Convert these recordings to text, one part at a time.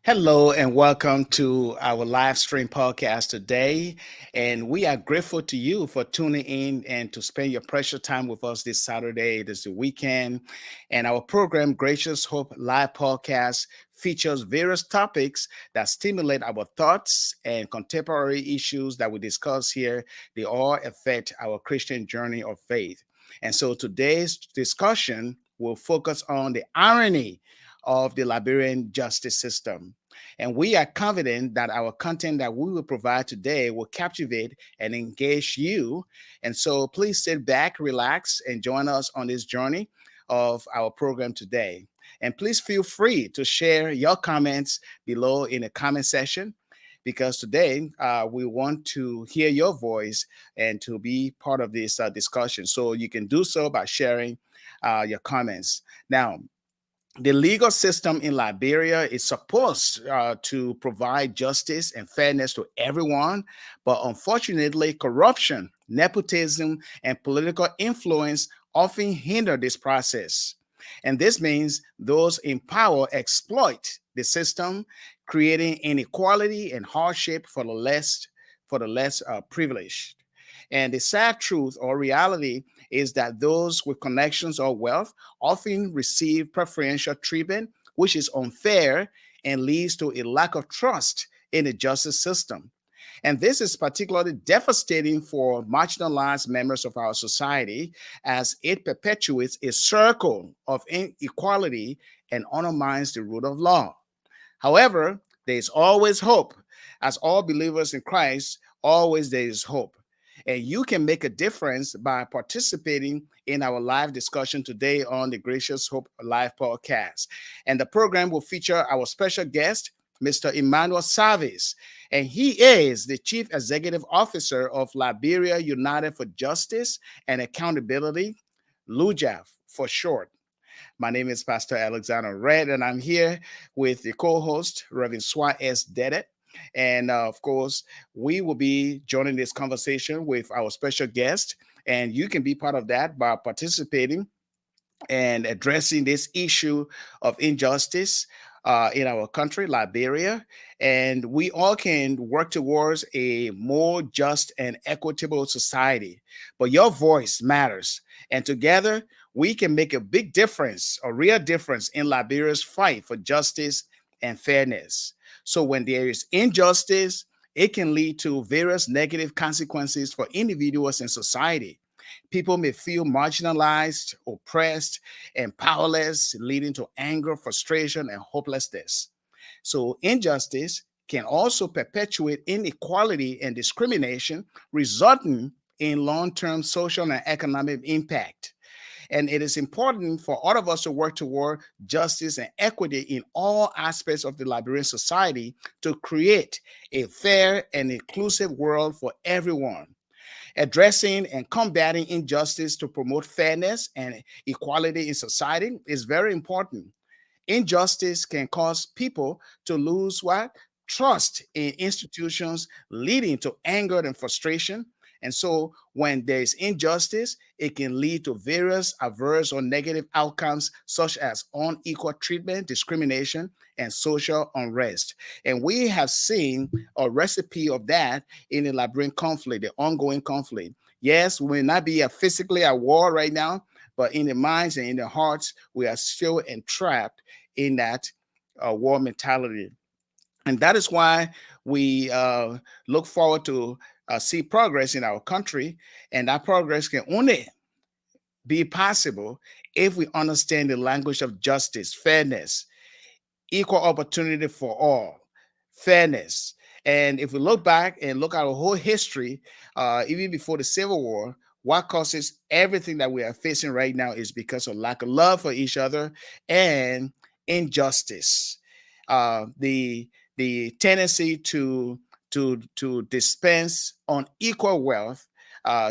Hello and welcome to our live stream podcast today. And we are grateful to you for tuning in and to spend your precious time with us this Saturday. It is the weekend. And our program, Gracious Hope Live Podcast, features various topics that stimulate our thoughts and contemporary issues that we discuss here. They all affect our Christian journey of faith. And so today's discussion will focus on the irony of the Liberian justice system. And we are confident that our content that we will provide today will captivate and engage you. And so please sit back, relax, and join us on this journey of our program today. And please feel free to share your comments below in the comment section because today we want to hear your voice and to be part of this discussion. So you can do so by sharing your comments. Now, the legal system in Liberia is supposed to provide justice and fairness to everyone, but unfortunately, corruption, nepotism, and political influence often hinder this process. And this means those in power exploit the system, creating inequality and hardship for the less privileged. And the sad truth or reality is that those with connections or wealth often receive preferential treatment, which is unfair and leads to a lack of trust in the justice system. And this is particularly devastating for marginalized members of our society as it perpetuates a circle of inequality and undermines the rule of law. However, there is always hope. As all believers in Christ, always there is hope. And you can make a difference by participating in our live discussion today on the Gracious Hope Live podcast. And the program will feature our special guest, Mr. Emmanuel Savice. And he is the Chief Executive Officer of Liberia United for Justice and Accountability, LUJA for short. My name is Pastor Alexander Red, and I'm here with the co-host, Reverend Suah Deddeh. And of course, we will be joining this conversation with our special guest, and you can be part of that by participating and addressing this issue of injustice in our country, Liberia. And we all can work towards a more just and equitable society. But your voice matters. And together, we can make a big difference, a real difference in Liberia's fight for justice and fairness. So when there is injustice, it can lead to various negative consequences for individuals and society. People may feel marginalized, oppressed, and powerless, leading to anger, frustration, and hopelessness. So, injustice can also perpetuate inequality and discrimination, resulting in long term social and economic impact. And it is important for all of us to work toward justice and equity in all aspects of the Liberian society to create a fair and inclusive world for everyone. Addressing and combating injustice to promote fairness and equality in society is very important. Injustice can cause people to lose what? Trust in institutions, leading to anger and frustration. And so, when there is injustice, it can lead to various adverse or negative outcomes, such as unequal treatment, discrimination, and social unrest. And we have seen a recipe of that in the Liberian conflict, the ongoing conflict. Yes, we may not be physically at war right now, but in the minds and in the hearts, we are still entrapped in that war mentality. And that is why we look forward to see progress in our country. And that progress can only be possible if we understand the language of justice, fairness, equal opportunity for all, fairness. And if we look back and look at our whole history, even before the Civil War, what causes everything that we are facing right now is because of lack of love for each other and injustice. The tendency to dispense unequal wealth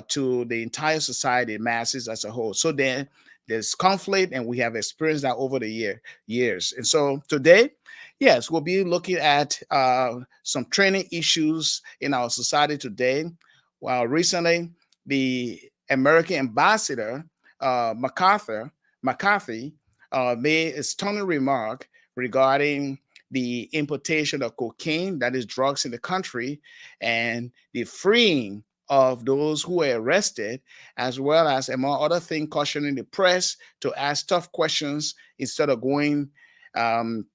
to the entire society, masses as a whole. So then there's conflict, and we have experienced that over the years. And so today, yes, we'll be looking at some training issues in our society today. Well, recently, the American ambassador McCarthy made a stunning remark regarding the importation of cocaine, that is drugs in the country, and the freeing of those who were arrested, as well as, among other things, cautioning the press to ask tough questions instead of going um,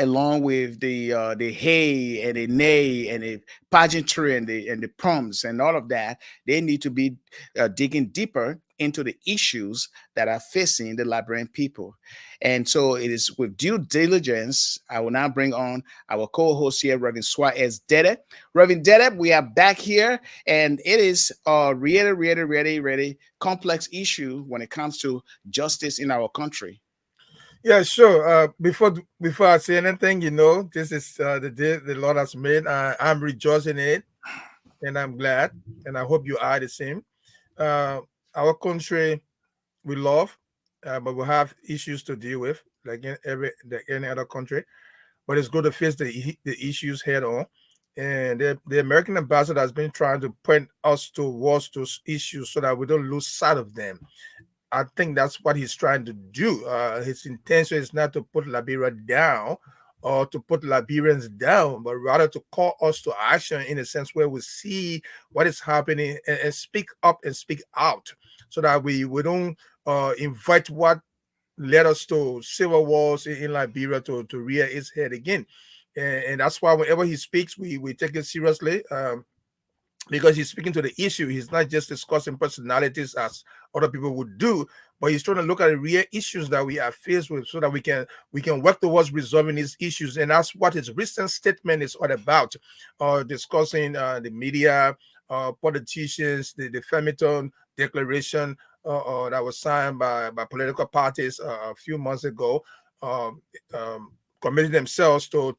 along with the hey and the nay and the pageantry and the prompts and all of that. They need to be digging deeper into the issues that are facing the Liberian people. And so it is with due diligence, I will now bring on our co-host here, Reverend Suah as Deddeh. Reverend Deddeh, we are back here, and it is a really complex issue when it comes to justice in our country. Yeah, sure. Before I say anything, this is the day the Lord has made. I'm rejoicing in it, and I'm glad, and I hope you are the same. Uh, our country we love, but we have issues to deal with, like any other country. But it's good to face the issues head on. And the American ambassador has been trying to point us towards those issues so that we don't lose sight of them. I think that's what he's trying to do. His intention is not to put Liberia down or to put Liberians down, but rather to call us to action in a sense where we see what is happening and speak up and speak out so that we don't invite what led us to civil wars in Liberia to rear its head again. And that's why whenever he speaks, we take it seriously. Because he's speaking to the issue. He's not just discussing personalities as other people would do, but he's trying to look at the real issues that we are faced with so that we can work towards resolving these issues. And that's what his recent statement is all about, discussing the media, politicians, the Femiton declaration that was signed by political parties a few months ago. Um, Committing themselves to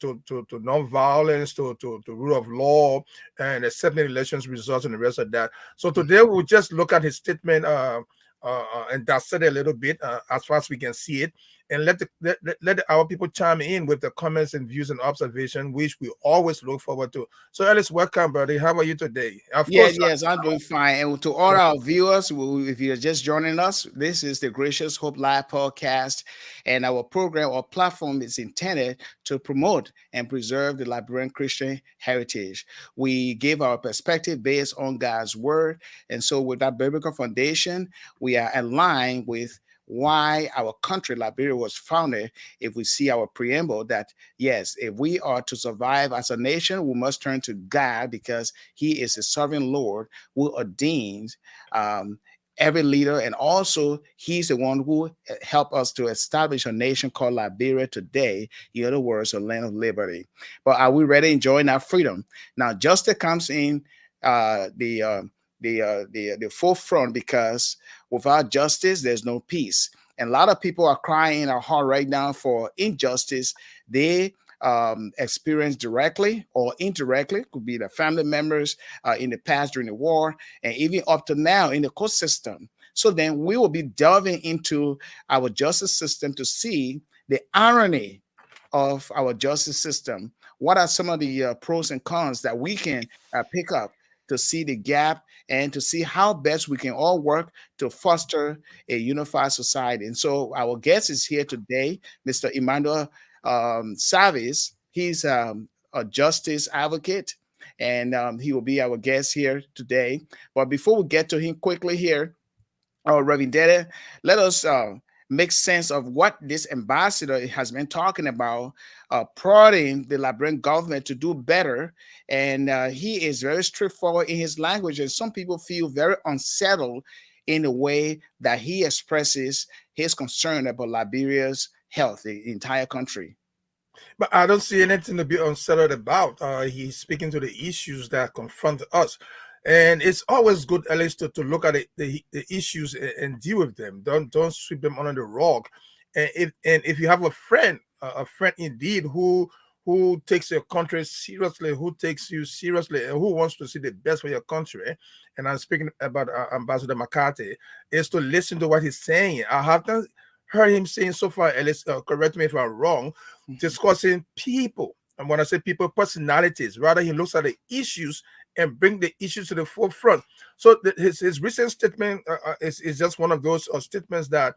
non-violence, to rule of law, and accepting elections results and the rest of that. So today we'll just look at his statement and dissect it a little bit as far as we can see it, and let our people chime in with the comments and views and observation, which we always look forward to. So Alice, welcome, buddy. How are you today? Of Yeah, course. yes, I'm doing fine. And to all our viewers, if you're just joining us, this is the Gracious Hope Live podcast, and our program or platform is intended to promote and preserve the Liberian Christian heritage. We give our perspective based on God's word, and so with that biblical foundation, we are aligned with why our country, Liberia, was founded. If we see our preamble, that yes, if we are to survive as a nation, we must turn to God because He is the sovereign Lord who ordains every leader, and also He's the one who helped us to establish a nation called Liberia today. In other words, a land of liberty. But are we ready enjoying our freedom? Now, justice comes in the forefront, because without justice, there's no peace. And a lot of people are crying in our heart right now for injustice. They experience directly or indirectly, could be the family members in the past during the war, and even up to now in the court system. So then we will be delving into our justice system to see the irony of our justice system. What are some of the pros and cons that we can pick up to see the gap and to see how best we can all work to foster a unified society? And so our guest is here today, Mr. Emmanuel Savice. He's a justice advocate, and he will be our guest here today. But before we get to him quickly here, Reverend Deddeh, let us make sense of what this ambassador has been talking about, prodding the Liberian government to do better. And he is very straightforward in his language, and some people feel very unsettled in the way that he expresses his concern about Liberia's health, the entire country. But I don't see anything to be unsettled about. He's speaking to the issues that confront us. And it's always good, at least, to look at the issues and deal with them. Don't sweep them under the rug. And if you have a friend indeed who takes your country seriously, who takes you seriously, and who wants to see the best for your country, and I'm speaking about Ambassador McCarthy, is to listen to what he's saying. I have not heard him saying so far, at least, correct me if I'm wrong, discussing people. And when I say people, personalities. Rather, he looks at the issues and bring the issues to the forefront. So his recent statement is just one of those statements that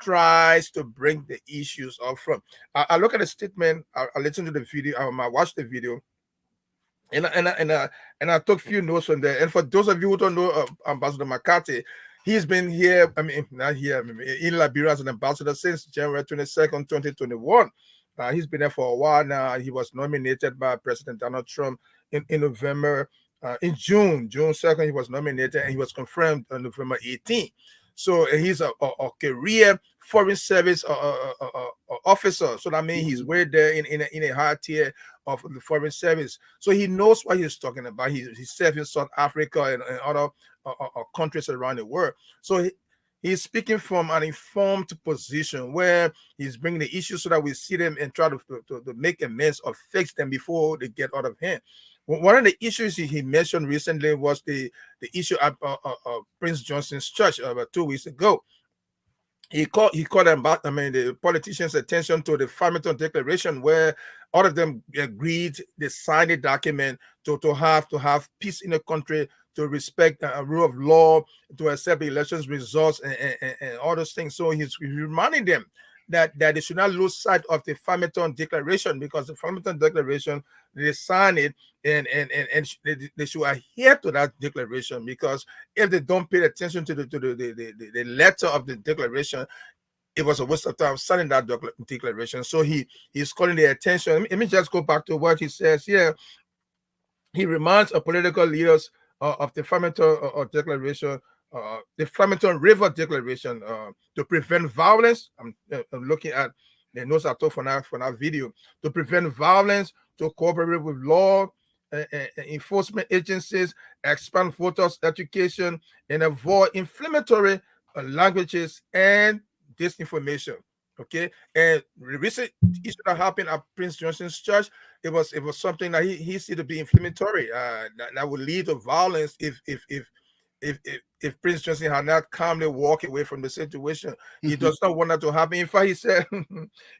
tries to bring the issues up front. I look at the statement, I listen to the video, I watch the video, and I took few notes from there. And for those of you who don't know Ambassador McCarthy, he's been here. I mean, not here. I mean, in Liberia as an ambassador since January 22nd, 2021. He's been there for a while now. He was nominated by President Donald Trump in November. In June 2nd, he was nominated, and he was confirmed on November 18th. So he's a career foreign service officer. So that means he's way there in a high tier of the foreign service. So he knows what he's talking about. He served in South Africa and other countries around the world. So he's speaking from an informed position where he's bringing the issues so that we see them and try to make amends or fix them before they get out of hand. One of the issues he mentioned recently was the issue at Prince Johnson's church about 2 weeks ago. He called them back, the politicians' attention to the Farmington Declaration, where all of them agreed, they signed a document to have peace in the country, to respect the rule of law, to accept the elections results, and all those things. So he's reminding them that they should not lose sight of the Farmington Declaration, because the Farmington Declaration, they signed it, and they should adhere to that declaration, because if they don't pay attention to the letter of the declaration, it was a waste of time signing that declaration. So he's calling the attention. Let me just go back to what he says here. He reminds political leaders of the Farmington Declaration, the Farmington River Declaration, to prevent violence. I'm looking at the notes I took from that video. To prevent violence, to cooperate with law enforcement agencies, expand voters' education, and avoid inflammatory languages and disinformation. Okay, and the recent issue that happened at Prince Johnson's church, it was something that he see to be inflammatory, that would lead to violence if Prince Johnson had not calmly walked away from the situation. He does not want that to happen. In fact, he said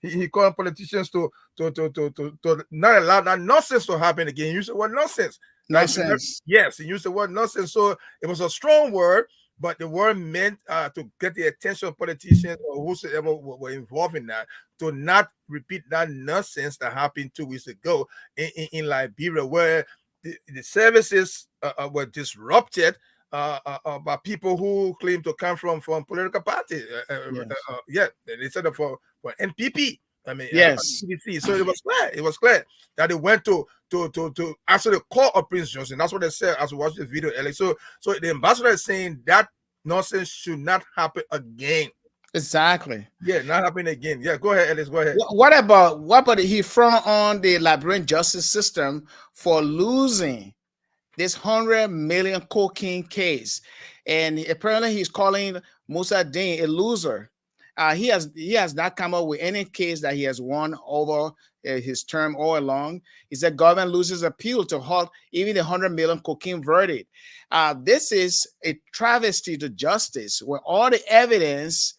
he called politicians to not allow that nonsense to happen again. He used the word nonsense. Nonsense. Yes, he used the word nonsense. So it was a strong word, but the word meant to get the attention of politicians or whosoever were involved in that, to not repeat that nonsense that happened 2 weeks ago in Liberia, where the services were disrupted by people who claim to come from political party. Yes. They said it for NPP. Yes. CDC. So it was clear. It was clear that they went to answer the call of Prince Johnson. That's what they said as we watched the video, Alex. So the ambassador is saying that nonsense should not happen again. Exactly. Yeah, not happen again. Yeah, go ahead, Alex. Go ahead. What about he front on the Liberian justice system for losing this 100 million cocaine case, and apparently he's calling Musa Dean a loser. He has not come up with any case that he has won over his term all along. He said government loses appeal to halt even the 100 million cocaine verdict. This is a travesty to justice, where all the evidence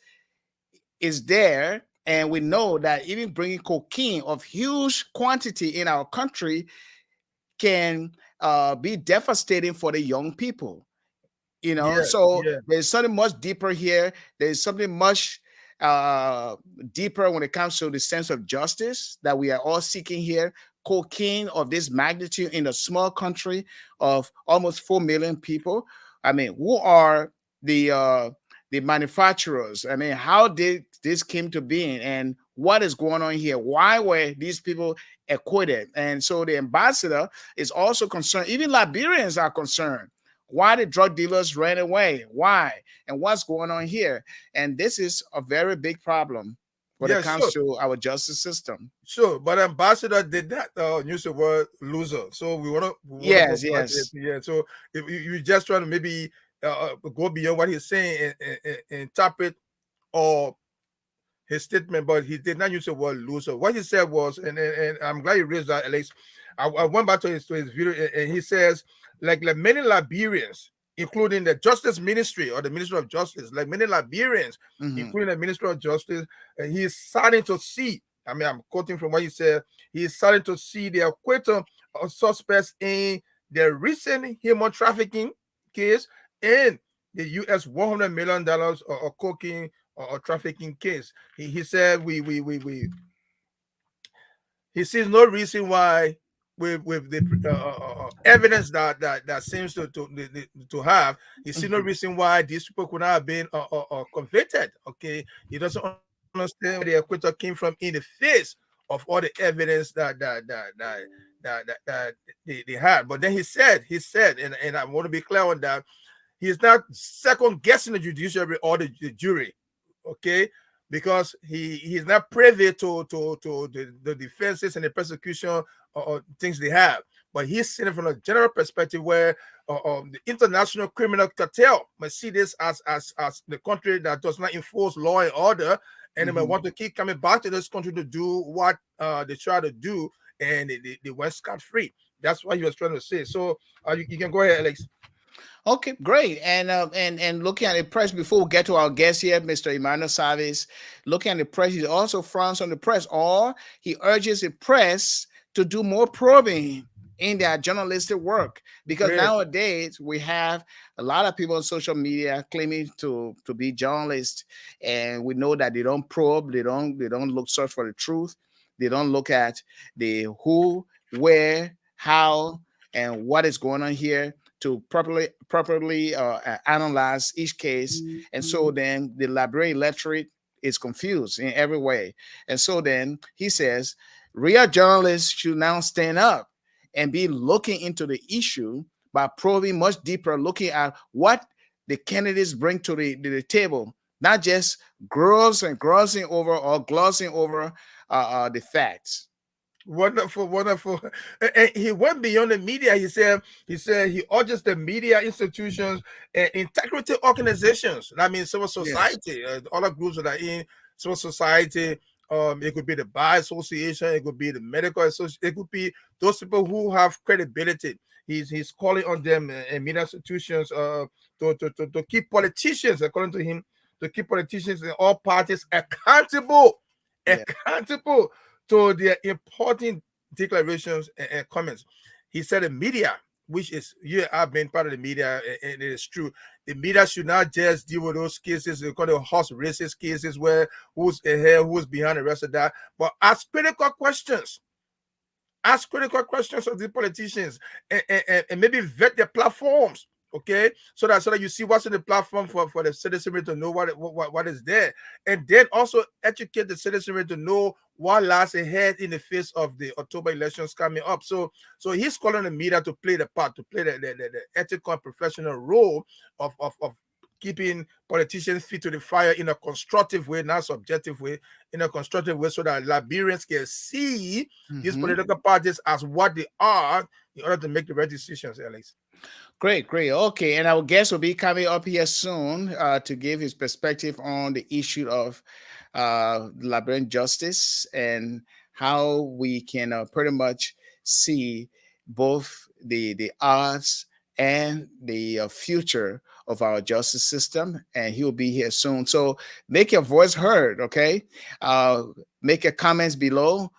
is there, and we know that even bringing cocaine of huge quantity in our country can be devastating for the young people. So there's something much deeper here. There's something much deeper when it comes to the sense of justice that we are all seeking here. Cocaine of this magnitude in a small country of almost 4 million people. Who are the manufacturers? How did this came to being, and what is going on here? Why were these people acquitted? And so the ambassador is also concerned. Even Liberians are concerned. Why the drug dealers ran away? Why? And what's going on here? And this is a very big problem when it comes to our justice system. Sure, but ambassador did not use the word loser. So we want to. Yes. Yeah. So if you just trying to maybe go beyond what he's saying and interpret or his statement, but he did not use the word loser. What he said was, and I'm glad you raised that, Alex. I went back to his video, and he says, like many Liberians, including the Justice Ministry or the Ministry of Justice, like many Liberians, including the Ministry of Justice, he's starting to see. I'm quoting from what he said. He's starting to see the acquittal of suspects in the recent human trafficking case and the U.S. $100 million or cocaine or trafficking case. He said we he sees no reason why with the evidence that seems to have, he sees no Mhm. reason why these people could not have been convicted. Okay, he doesn't understand where the acquittal came from in the face of all the evidence that they had. But then he said, and I want to be clear on that, he's not second guessing the judiciary or the jury, okay? Because he's not privy to the defenses and the prosecution or things they have. But he's seen it from a general perspective where the international criminal cartel might see this as the country that does not enforce law and order, and they might Mhm. want to keep coming back to this country to do what they try to do, and they went scot free. That's what he was trying to say. So you can go ahead, Alex. Okay, great. And looking at the press before we get to our guest here, Mr. Emmanuel Savice, looking at the press, he also frowns on the press, or he urges the press to do more probing in their journalistic work, because Great. nowadays we have a lot of people on social media claiming to be journalists, and we know that they don't probe, they don't look search for the truth, they don't look at the who, where, how, and what is going on here to properly analyze each case. And so then the Liberian electorate is confused in every way. And so then he says real journalists should now stand up and be looking into the issue by probing much deeper, looking at what the candidates bring to the table, not just glossing over the facts. Wonderful, wonderful. And he went beyond the media. He said he urges the media institutions and integrity organizations. That means civil Yes. society, other groups that are in civil society. It could be the bar association, it could be the medical association, it could be those people who have credibility. He's calling on them and media institutions to keep politicians, according to him, to keep politicians in all parties accountable, Yeah. accountable to their important declarations and comments. He said the media, which is you have been part of the media, and it is true. The media should not just deal with those cases, they call it horse racist cases where who's ahead, who's behind the rest of that, but ask critical questions. Ask critical questions of the politicians and maybe vet their platforms. Okay, so that you see what's in the platform for the citizenry to know what is there, and then also educate the citizenry to know what lies ahead in the face of the October elections coming up. So he's calling the media to play the part, to play the ethical and professional role of keeping politicians feet to the fire in a constructive way, not subjective way, in a constructive way, so that Liberians can see these Mhm. political parties as what they are in order to make the right decisions, Alex. Great, great. Okay, and our guest will be coming up here soon to give his perspective on the issue of Liberian justice and how we can pretty much see both the odds and the future of our justice system. And he'll be here soon. So make your voice heard, okay? Make your comments below.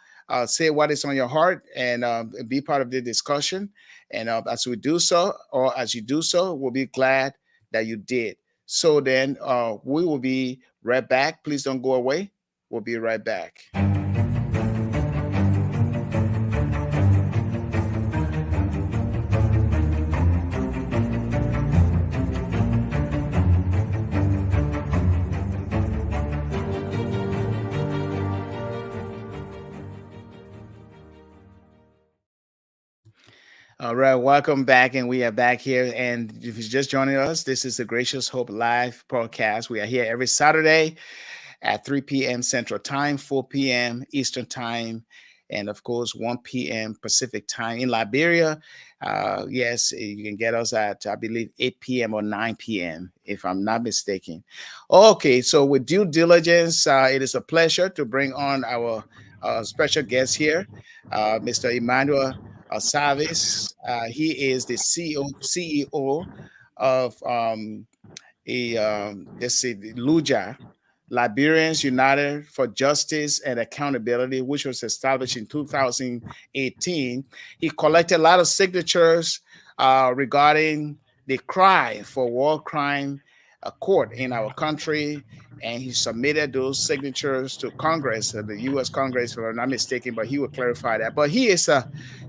Say what is on your heart and be part of the discussion. And as we do so, or as you do so, we'll be glad that you did. So then we will be right back. Please don't go away. We'll be right back. All right, welcome back. And we are back here. And if you're just joining us, this is the Gracious Hope Live podcast. We are here every Saturday at 3 p.m. Central Time, 4 p.m. Eastern Time, and of course, 1 p.m. Pacific Time in Liberia. Yes, you can get us at, I believe, 8 p.m. or 9 p.m., if I'm not mistaken. Okay, so with due diligence, it is a pleasure to bring on our special guest here, Mr. Emmanuel Savice. He is the CEO of let's see, the LUJA. Liberians United for Justice and Accountability, which was established in 2018. He collected a lot of signatures regarding the cry for war crime court in our country, and he submitted those signatures to Congress, the U.S. Congress, if I'm not mistaken. But he will clarify that. But he is an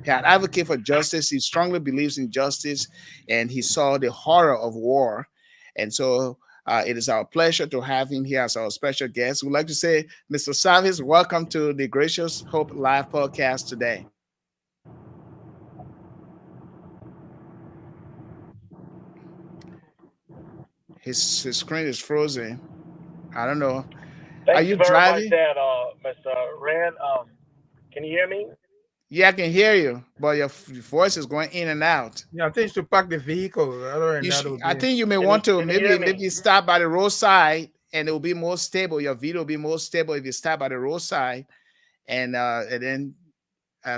advocate for justice. He strongly believes in justice, and he saw the horror of war, and so it is our pleasure to have him here as our special guest. We'd like to say, Mr. Savice, welcome to the Gracious Hope Live podcast today. His screen is frozen. I don't know. Are Thank you you very much, driving? there, Mr. Rand. Can you hear me? Yeah, I can hear you, but your voice is going in and out. Yeah, I think you should park the vehicle. Other than that, would I be. think you may Can you want to can you hear me? maybe stop by the roadside, and it will be more stable. Your video will be more stable if you stop by the roadside and then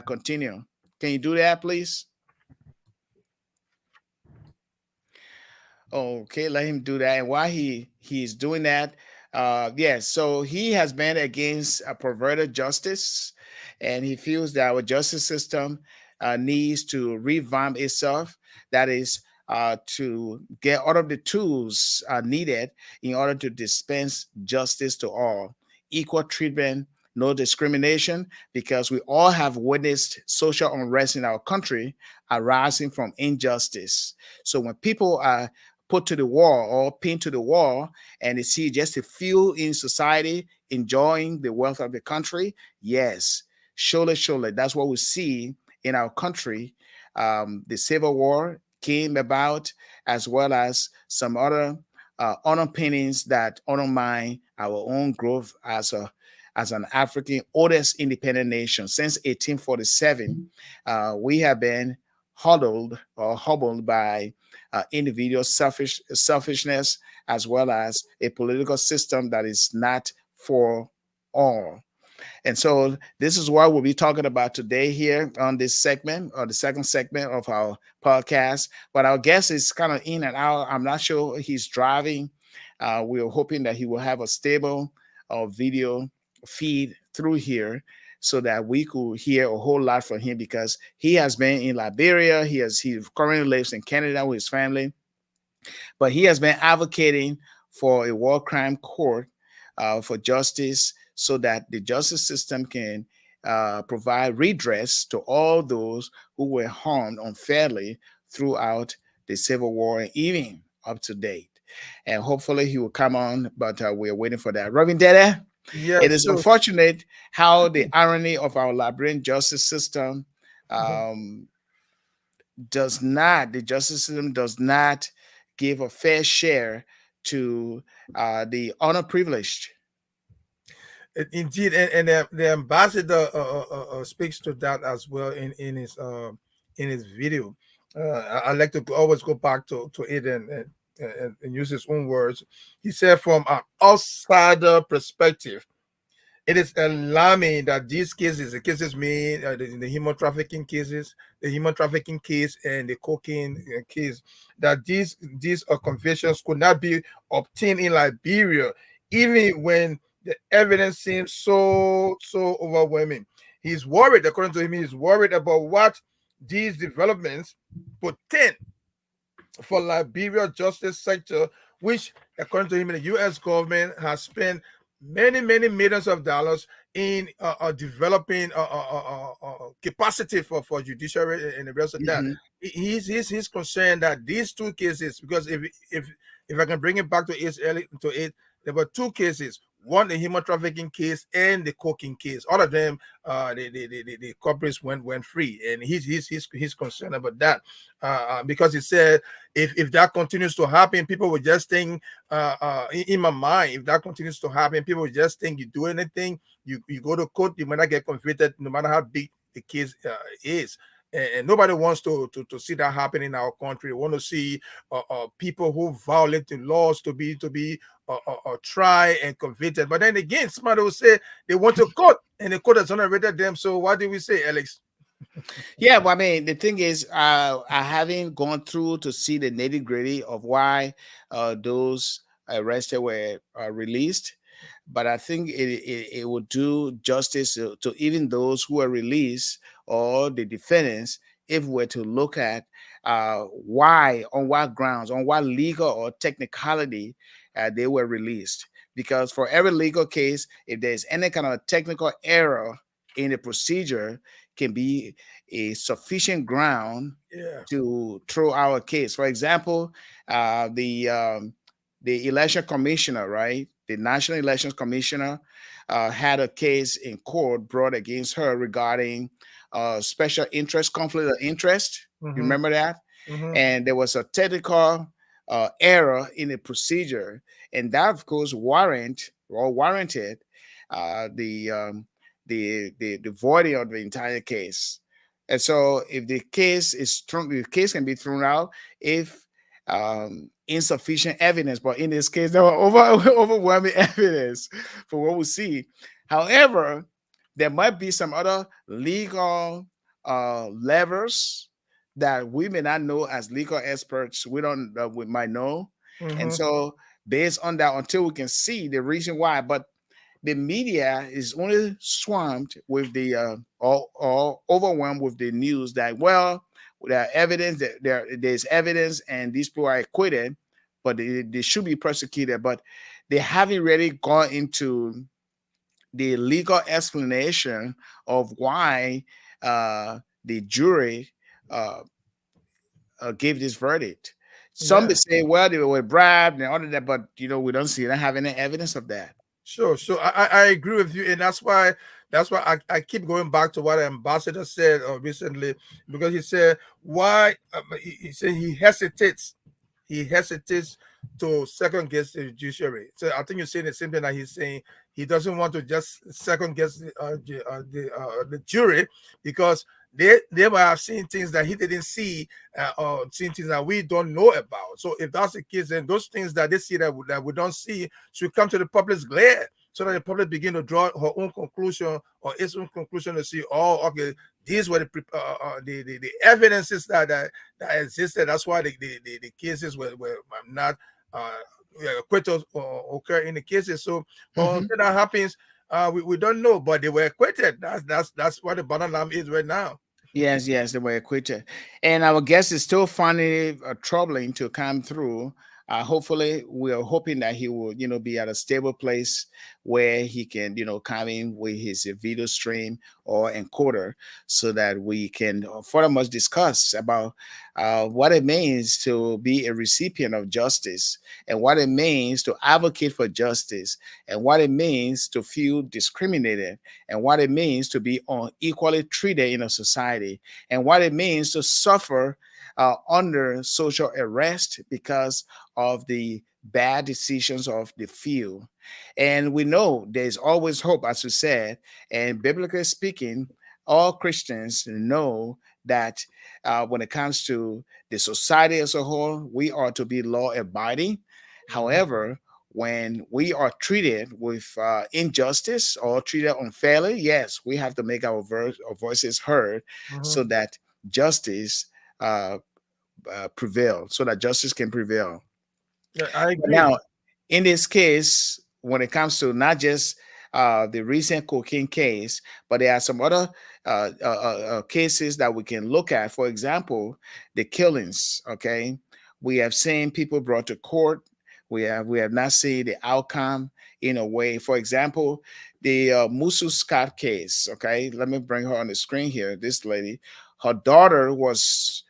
continue. Can you do that, please? Okay, let him do that. And while he's doing that, yes, so he has been against a perverted justice, and he feels that our justice system needs to revamp itself. That is, to get all of the tools needed in order to dispense justice to all, equal treatment, no discrimination, because we all have witnessed social unrest in our country arising from injustice. So when people are put to the wall or pinned to the wall and they see just a few in society enjoying the wealth of the country, yes, surely, that's what we see in our country. The Civil War came about, as well as some other underpinnings that undermine our own growth as an African oldest independent nation since 1847. We have been huddled or hobbled by individual selfishness, as well as a political system that is not for all. And so this is what we'll be talking about today here on this segment, or the second segment of our podcast. But our guest is kind of in and out. I'm not sure he's driving. We're hoping that he will have a stable video feed through here so that we could hear a whole lot from him, because he has been in Liberia. He currently lives in Canada with his family, but he has been advocating for a war crime court for justice, so that the justice system can provide redress to all those who were harmed unfairly throughout the Civil War and even up to date. And hopefully he will come on, but we're waiting for that. Reverend Deddeh, Yeah, it is so unfortunate how the irony of our Liberian justice system mhm. um, the justice system does not give a fair share to the underprivileged. Indeed, and the ambassador speaks to that as well in his video. I like to always go back to it and use his own words. He said, from an outsider perspective, it is alarming that these cases, the cases made, the human trafficking cases, the human trafficking case and the cocaine case, that these convictions could not be obtained in Liberia, even when the evidence seems so overwhelming. He's worried, according to him, he's worried about what these developments portend for Liberia justice sector, which, according to him, the U.S. government has spent many millions of dollars in developing capacity for judiciary and the rest of that. Mhm. He's concerned that these two cases, because if I can bring it back to it, there were two cases. One, the human trafficking case and the cocaine case. All of them, the culprits went free, and he's concerned about that because he said if that continues to happen, people will just think, in my mind, if that continues to happen, people will just think you do anything, you go to court, you might not get convicted, no matter how big the case is. And nobody wants to see that happen in our country. We want to see people who violate the laws to be tried and convicted. But then again, somebody will say they want to court, and the court has exonerated them. So what do we say, Alex? Yeah, well, I mean, the thing is, I haven't gone through to see the nitty gritty of why those arrested were released. but I think it will do justice to even those who are released or the defendants if we're to look at why, on what grounds, on what legal or technicality they were released. Because for every legal case, if there's any kind of technical error in the procedure, can be a sufficient ground Yeah. to throw our case. For example, the election commissioner, right? The National Elections Commissioner had a case in court brought against her regarding special interest, conflict of interest. You Mm-hmm. remember that? Mm-hmm. And there was a technical error in the procedure, and that, of course, warranted uh, the, um, the voiding of the entire case. And so, if the case is thrown, the case can be thrown out if insufficient evidence. But in this case, there were overwhelming evidence for what we see. However, there might be some other legal levers that we may not know as legal experts. We don't, we might know. And Mm-hmm. so, based on that, until we can see the reason why, but the media is only swamped with the or overwhelmed with the news that, well, there are evidence that there's evidence and these people are acquitted, but they should be prosecuted, but they haven't really gone into the legal explanation of why the jury uh, gave this verdict. Some Yeah. may say, well, they were bribed and all of that, but we don't have any evidence of that. Sure. So I agree with you, and that's why I keep going back to what the ambassador said recently, because he said why he said he hesitates to second guess the judiciary. So I think you're saying the same thing that he's saying. He doesn't want to just second guess the jury, because they might have seen things that he didn't see, or seen things that we don't know about. So if that's the case, then those things that they see that we don't see should come to the public's glare, so that the public begin to draw her own conclusion or its own conclusion to see, oh, okay, these were the evidences that existed. That's why the cases were not acquitted or occur in the cases. So Mhm. until that happens, we don't know, but they were acquitted. That's what the bottom line is right now. Yes, yes, they were acquitted. And our guest is still finding it troubling to come through. Hopefully, we are hoping that he will, be at a stable place where he can, come in with his video stream or encoder so that we can furthermore discuss about what it means to be a recipient of justice and what it means to advocate for justice and what it means to feel discriminated and what it means to be unequally treated in a society, and what it means to suffer under social arrest because of the bad decisions of the few. And we know there's always hope, as we said, and biblically speaking, all Christians know that when it comes to the society as a whole, we are to be law abiding. Mhm. However, when we are treated with injustice or treated unfairly, yes, we have to make our voices heard Mhm. so that justice uh, prevail, so that justice can prevail. Yeah, I But agree. now, in this case, when it comes to not just the recent cocaine case, but there are some other cases that we can look at. For example, the killings. Okay, we have seen people brought to court. We have not seen the outcome in a way. For example, the Musu Scott case. Okay, let me bring her on the screen here. This lady, her daughter was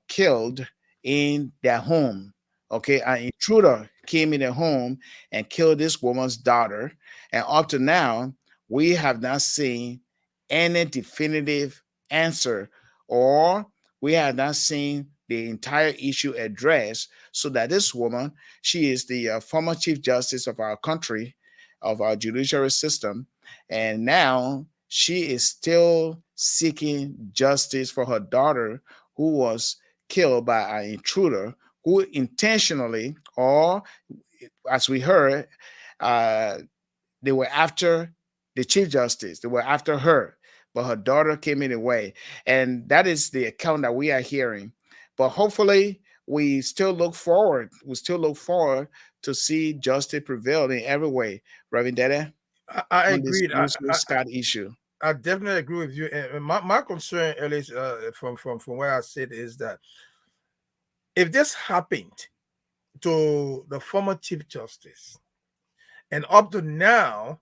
killed in their home. Okay, an intruder came in the home and killed this woman's daughter. And up to now, we have not seen any definitive answer, or we have not seen the entire issue addressed so that this woman, she is the former Chief Justice of our country, of our judiciary system, and now she is still seeking justice for her daughter who was killed by an intruder who intentionally, or as we heard, uh, they were after the Chief Justice, they were after her, but her daughter came in the way. And that is the account that we are hearing. But hopefully, we still look forward. We still look forward to see justice prevail in every way. Reverend Deddeh, I on this agreed. Scott issue. I definitely agree with you. And my concern, at least from where I sit, is that if this happened to the former Chief Justice, and up to now,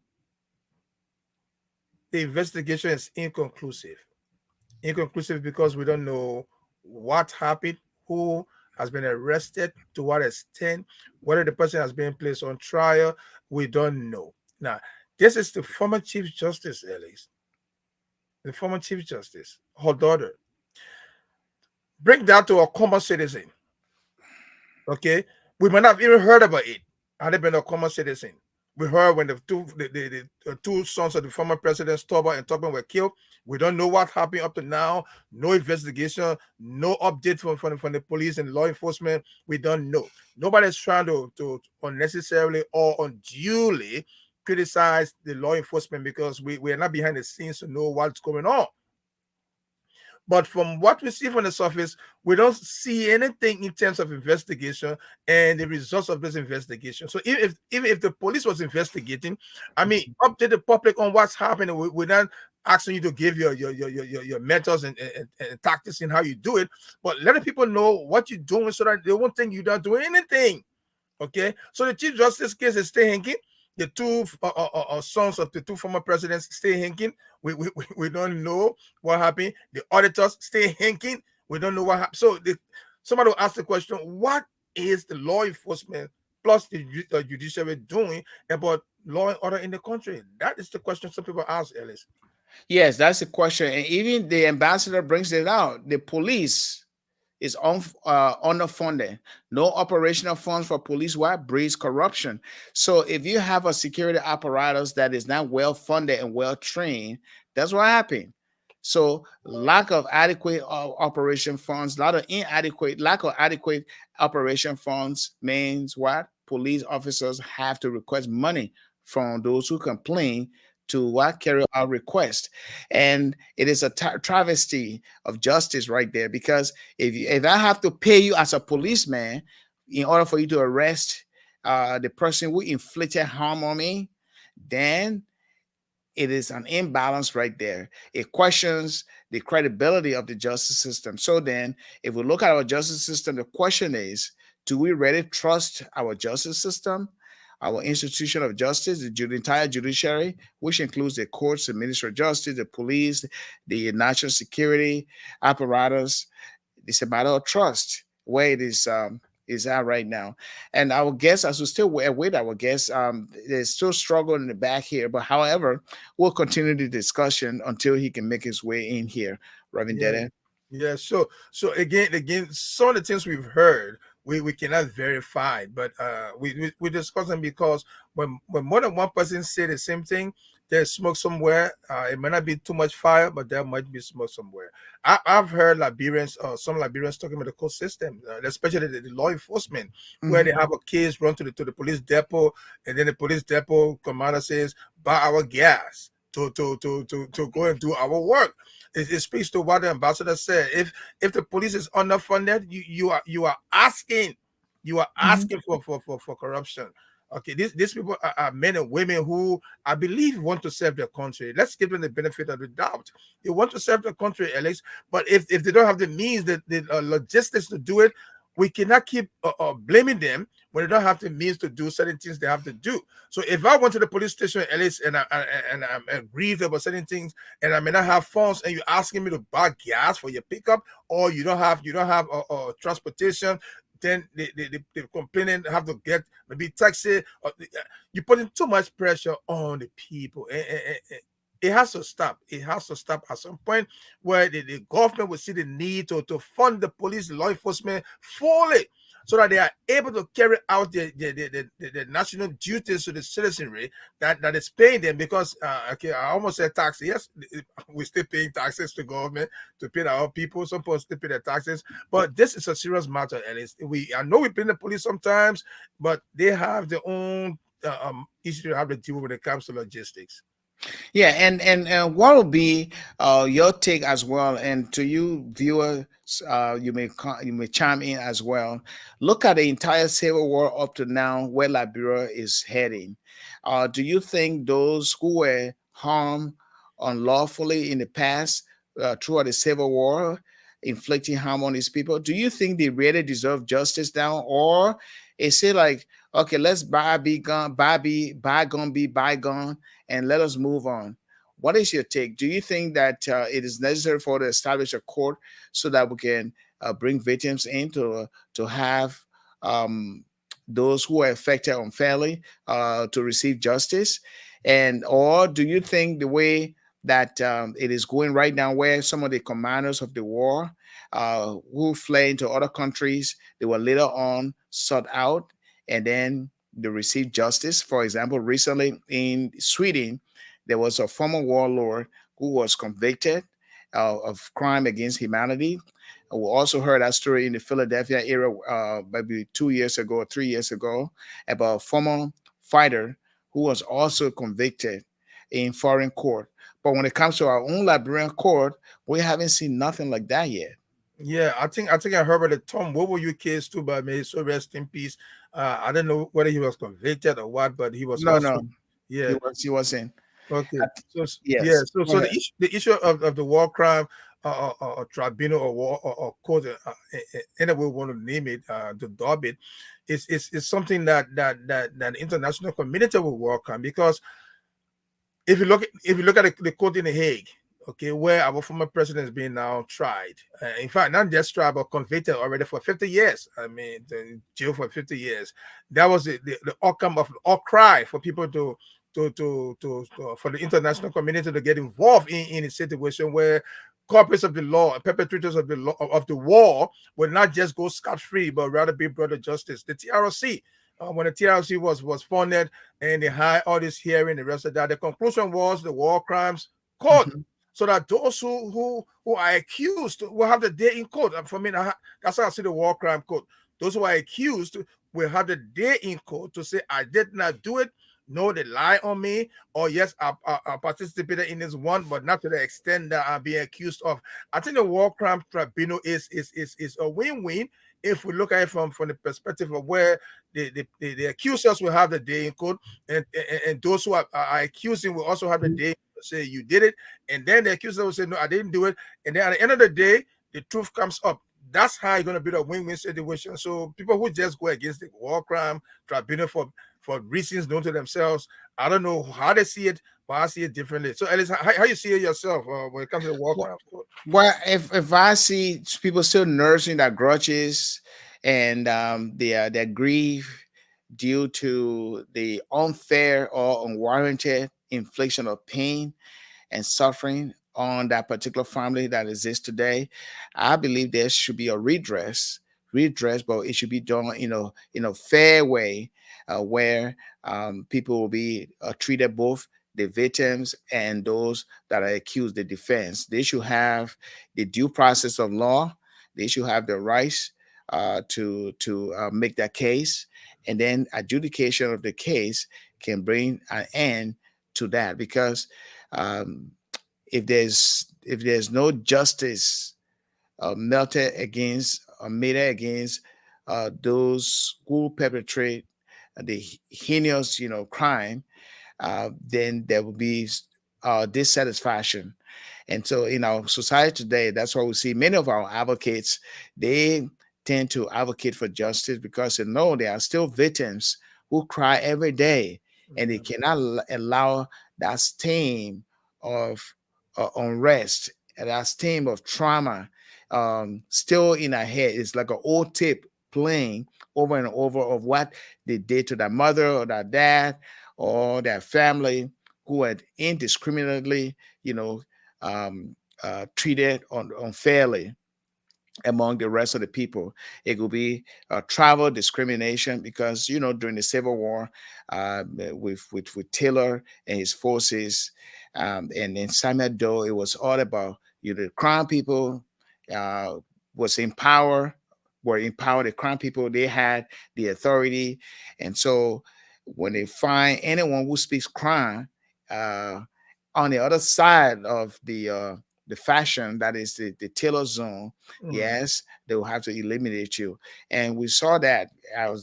the investigation is inconclusive. Inconclusive because we don't know what happened, who has been arrested, to what extent, whether the person has been placed on trial. We don't know. Now, this is the former Chief Justice, Ellis, the former Chief Justice, her daughter. Bring that to a common citizen. Okay, we might not have even heard about it had it been a common citizen. We heard when the two sons of the former president, Stober and Tubman, were killed. We don't know what happened up to now. No investigation, no update from the police and law enforcement. We don't know. Nobody's trying to unnecessarily or unduly criticize the law enforcement because we are not behind the scenes to know what's going on. But from what we see from the surface, we don't see anything in terms of investigation and the results of this investigation. So even if the police was investigating, I mean, update the public on what's happening. We're not asking you to give your methods and tactics in how you do it, but letting people know what you're doing so that they won't think you're not doing anything. Okay, so the Chief Justice case is still hanging. The two sons of the two former presidents stay hanging. We don't know what happened. The auditors stay hanging. We don't know what happened. So somebody will ask the question: what is the law enforcement plus the judiciary doing about law and order in the country? That is the question some people ask, Ellis. Yes, that's the question. And even the ambassador brings it out. The police is underfunded. No operational funds for police. What breeds corruption? So if you have a security apparatus that is not well funded and well trained, that's what happened. So lack of adequate operation funds, lack of adequate operation funds means what? Police officers have to request money from those who complain to what carry out request, and it is a travesty of justice right there. Because if I have to pay you as a policeman in order for you to arrest the person who inflicted harm on me, then it is an imbalance right there. It questions the credibility of the justice system. So then, if we look at our justice system, the question is, do we really trust our justice system, our institution of justice, the entire judiciary, which includes the courts, the Ministry of Justice, the police, the national security apparatus? It's a matter of trust where it is at right now. And our guest, as we still wait our guest, there's still struggle in the back here. But however, we'll continue the discussion until he can make his way in here. Reverend Yeah. Deddeh. Yeah, so again, some of the things we've heard, we cannot verify, but we discuss them because when more than one person say the same thing, there's smoke somewhere. It might not be too much fire, but there might be smoke somewhere. I've heard Liberians, some Liberians talking about the court system, especially the law enforcement, where they have a case run to the police depot, and then the police depot commander says, "Buy our gas to go and do our work." It speaks to what the ambassador said. If the police is underfunded, you are asking for corruption. Okay, these people are men and women who I believe want to serve their country. Let's give them the benefit of the doubt. They want to serve their country, Alex. But if they don't have the means, the logistics to do it, we cannot keep blaming them when they don't have the means to do certain things they have to do. So if I went to the police station, Ellis, and I'm aggrieved about certain things, and I may not have funds, and you're asking me to buy gas for your pickup, or you don't have transportation, then the complaining have to get maybe taxi. You're putting too much pressure on the people. It has to stop. It has to stop at some point where the government will see the need to fund the police, law enforcement fully, so that they are able to carry out the national duties to the citizenry that is paying them. Because okay, I almost said tax. Yes, we're still paying taxes to government to pay our people. Some people still pay their taxes, but this is a serious matter. And I know we pay the police sometimes, but they have their own issue to have to deal with when it comes to logistics. Yeah, and what will be your take as well? And to you viewers, you may chime in as well. Look at the entire civil war up to now, where Liberia is heading. Do you think those who were harmed unlawfully in the past throughout the civil war, inflicting harm on these people, do you think they really deserve justice now, or is it like, okay, let's bygone be bygone, and let us move on? What is your take? Do you think that it is necessary for to establish a court so that we can bring victims in to have um, those who are affected unfairly to receive justice? And or do you think the way that it is going right now, where some of the commanders of the war who fled into other countries, they were later on sought out and then they received justice? For example, recently in Sweden, there was a former warlord who was convicted of crime against humanity. We also heard that story in the Philadelphia area, maybe 2 years ago or 3 years ago, about a former fighter who was also convicted in foreign court. But when it comes to our own Liberian court, we haven't seen nothing like that yet. Yeah, I think I heard about the Tom Wowo case too, but may so rest in peace. I don't know whether he was convicted or what, but he was No, also, no, yeah. he wasn't. Okay. Uh, So yeah. yes, go So ahead. the issue of the war crime or tribunal or war or court, any way we want to name it, to dub it, is something that the international community will work on, because if you look at the court in The Hague, okay, where our former president is being now tried. In fact, not just tried, but convicted already for 50 years. I mean, in jail for 50 years. That was the outcome of outcry for people for the international community to get involved in a situation where culprits of the law, perpetrators of the law of the war, would not just go scot free, but rather be brought to justice. The TRC, when the TRC was funded and they had all this hearing, the rest of that, the conclusion was the war crimes court, Mhm. so that those who are accused will have the day in court. And for me, that's how I see the war crime court. Those who are accused will have the day in court to say, I did not do it. No, they lie on me. Or yes, I participated in this one, but not to the extent that I'm being accused of. I think the war crime tribunal is a win-win if we look at it from the perspective of where the accusers will have the day in court, and those who are accusing will also have the day to say you did it, and then the accuser will say no, I didn't do it, and then at the end of the day, the truth comes up. That's how you're going to build a win-win situation. So people who just go against the war crime tribunal for reasons known to themselves, I don't know how they see it, but I see it differently. So, Alice, how you see it yourself when it comes to the war crime court? Well, if I see people still nursing their grudges and their grief due to the unfair or unwarranted infliction of pain and suffering on that particular family that exists today, I believe there should be a redress, but it should be done in a fair way, where people will be treated, both the victims and those that are accused, the defense. They should have the due process of law. They should have the rights to make that case, and then adjudication of the case can bring an end to that. Because um, if there's no justice made against those who perpetrate the heinous crime, then there will be dissatisfaction. And so in our society today, that's why we see many of our advocates, they tend to advocate for justice because they know there are still victims who cry every day, and they Mhm. cannot allow that stain of unrest and that stain of trauma still in our head. It's like an old tape playing over and over of what they did to their mother or their dad or their family, who had indiscriminately, you know, um, treated unfairly among the rest of the people. It could be travel discrimination because during the Civil War, with Taylor and his forces, and in Samuel Doe, it was all about the crown people uh, was in power, were empowered. The crown people, they had the authority, and so when they find anyone who speaks crime, uh, on the other side of the fashion, that is the tailor zone, yes, they will have to eliminate you. And we saw that. I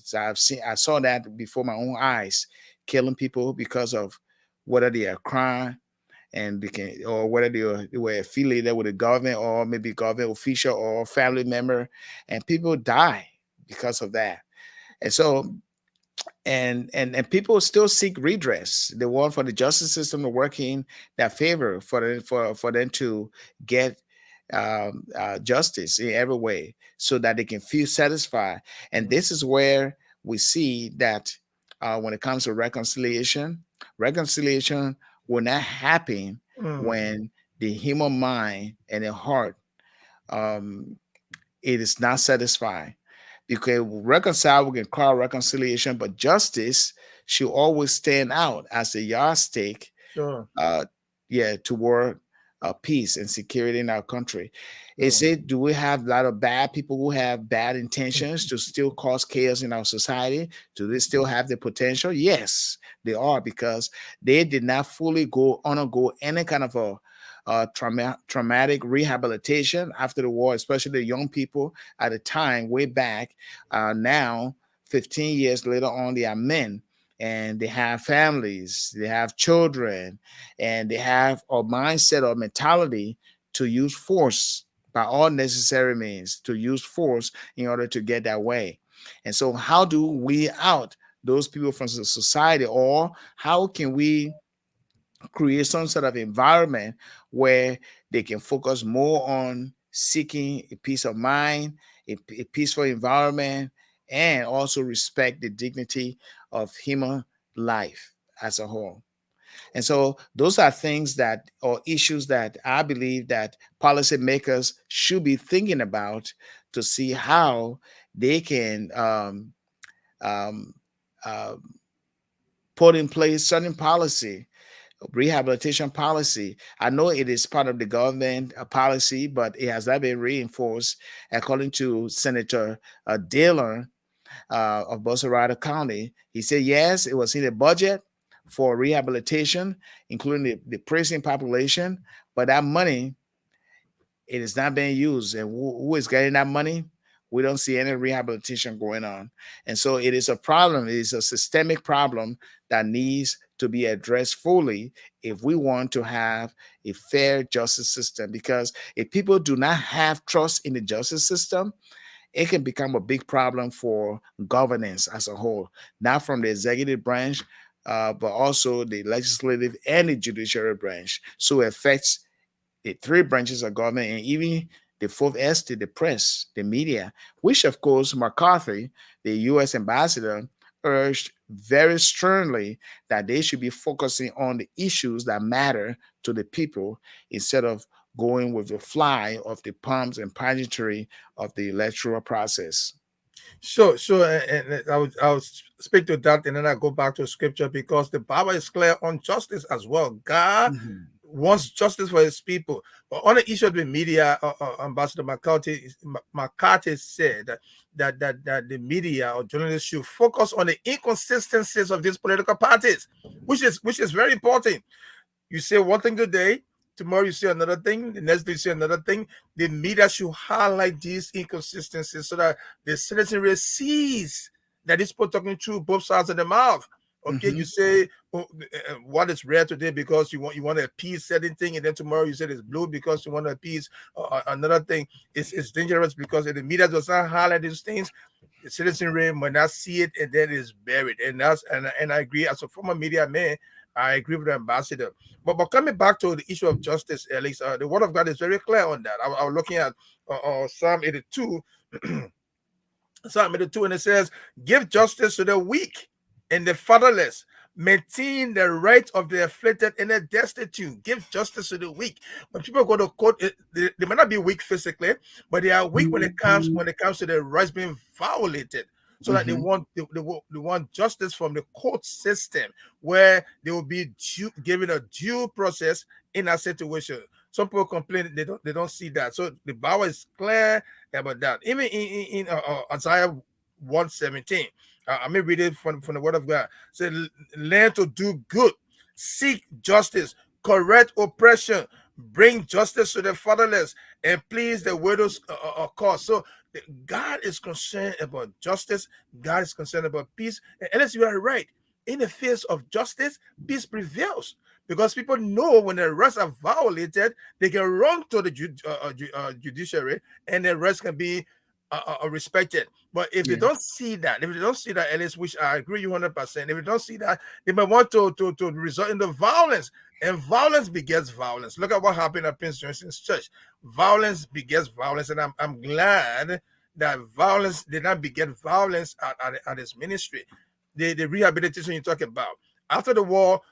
saw that before my own eyes, killing people because of whether they are crime and they can, or whether they were affiliated with the government or maybe government official or family member, and people die because of that. And so and people still seek redress. They want for the justice system to work in their favor, for them to get justice in every way, so that they can feel satisfied. And this is where we see that when it comes to reconciliation will not happen when the human mind and the heart, um, it is not satisfied. Because reconcile, we can call reconciliation, but justice should always stand out as a yardstick, Sure. uh, yeah, toward peace and security in our country. Is Sure. it, do we have a lot of bad people who have bad intentions to still cause chaos in our society? Do they still have the potential? Yes, they are, because they did not fully undergo any kind of a traumatic rehabilitation after the war, especially the young people at the time, way back. Now, 15 years later on, they are men and they have families, they have children, and they have a mindset or mentality to use force by all necessary means, to use force in order to get that way. And so, how do we out those people from the society, or how can we create some sort of environment where they can focus more on seeking a peace of mind, a peaceful environment, and also respect the dignity of human life as a whole? And so those are things that, or issues that I believe that policymakers should be thinking about, to see how they can um, uh, put in place certain policy, rehabilitation policy. I know it is part of the government policy, but it has not been reinforced. According to Senator Dillon of Bosarada County, he said yes, it was in the budget for rehabilitation, including the prison population, but that money, it is not being used. And who is getting that money? We don't see any rehabilitation going on. And so it is a problem. It is a systemic problem that needs to be addressed fully if we want to have a fair justice system. Because if people do not have trust in the justice system, it can become a big problem for governance as a whole, not from the executive branch, but also the legislative and the judiciary branch. So it affects the three branches of government, and even the fourth estate, the press, the media, which of course McCarthy, the U.S. ambassador, urged very sternly that they should be focusing on the issues that matter to the people, instead of going with the fly of the pomps and pageantry of the electoral process. So, and I will speak to that, and then I go back to scripture, because the Bible is clear on justice as well. God Mhm. wants justice for His people. But on the issue of the media, Ambassador McCarthy said that the media or journalists should focus on the inconsistencies of these political parties, which is very important. You say one thing today, tomorrow you say another thing, the next day you say another thing. The media should highlight these inconsistencies so that the citizenry sees that it's people talking through both sides of the mouth. Okay, you Mhm. say what is red today because you want to appease certain thing, and then tomorrow you said it's blue because you want to appease another thing. It's dangerous, because if the media does not highlight these things, the citizenry might not see it, and then it's buried. And I agree, as a former media man, I agree with the ambassador. But coming back to the issue of justice, at least the word of God is very clear on that. I was looking at Psalm 82, Psalm 82, and it says, "Give justice to the weak and the fatherless. Maintain the right of the afflicted and the destitute. Give justice to the weak." When people go to court, they might not be weak physically, but they are weak when it comes to their rights being violated. So that they Mhm. want they want justice from the court system, where they will be given a due process in that situation. Some people complain they don't see that. So the Bible is clear about that. Even in Isaiah 117, I may read it from the word of God. Say, learn to do good, seek justice, correct oppression, bring justice to the fatherless, and please the widow's cause. So God is concerned about justice. God is concerned about peace. And unless you are right, in the face of justice, peace prevails. Because people know when the rights are violated, they can run to the judiciary, and the rights can be respected. But if they Yeah. don't see that, if they don't see that, Ellis, which I agree you 100%, if they don't see that, they might want to resort into violence, and violence begets violence. Look at what happened at Prince Johnson's Church. Violence begets violence, and I'm glad that violence did not beget violence at his ministry. The rehabilitation you talk about after the war,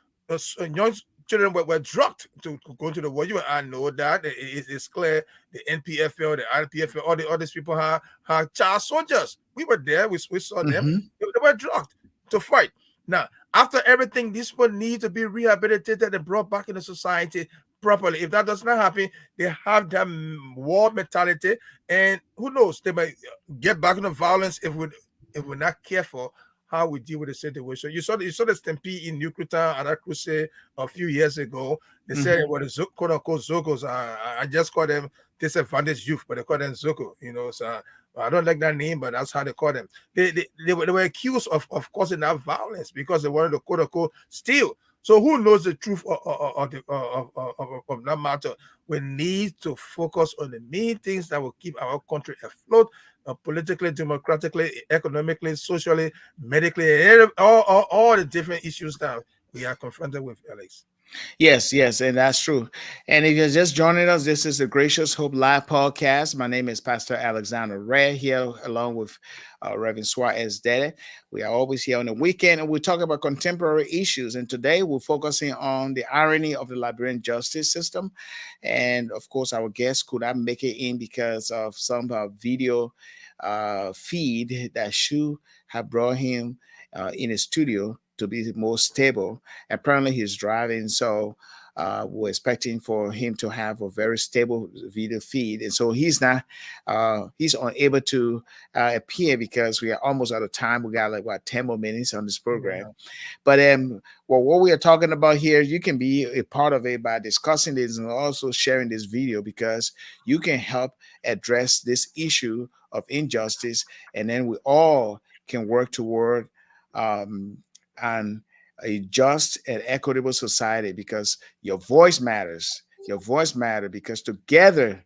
young children were drugged to go to the war. You and I know that it's clear. The NPFL, the RPFL, all these people had child soldiers. We were there. We saw them. Hmm. They were drugged to fight. Now, after everything, these people need to be rehabilitated and brought back into society properly. If that does not happen, they have that war mentality, and who knows, they might get back into violence if we're not careful how we deal with the situation. You saw the stampede in Yucatan at that crusade a few years ago. They said it was the quote unquote Zokos. I just call them disadvantaged youth, but they call them Zoko. So I don't like that name, but that's how they call them. They were accused of causing that violence because they wanted to quote unquote steal. So who knows the truth of that matter? We need to focus on the main things that will keep our country afloat, politically, democratically, economically, socially, medically, all the different issues that we are confronted with, Alex. Yes, yes, and that's true. And if you're just joining us, this is the Gracious Hope Live podcast. My name is Pastor Alexander Ray here, along with Reverend Suah as Deddeh. We are always here on the weekend, and we talk about contemporary issues. And today we're focusing on the irony of the Liberian justice system. And of course, our guest could not make it in because of some video feed that should have brought him in a studio to be more stable. Apparently, he's driving, so we're expecting for him to have a very stable video feed, and so he's unable to appear because we are almost out of time. We got like what 10 more minutes on this program. Yeah. But well, what we are talking about here, you can be a part of it by discussing this and also sharing this video because you can help address this issue of injustice, and then we all can work toward um, and a just and equitable society because your voice matters. Your voice matters because together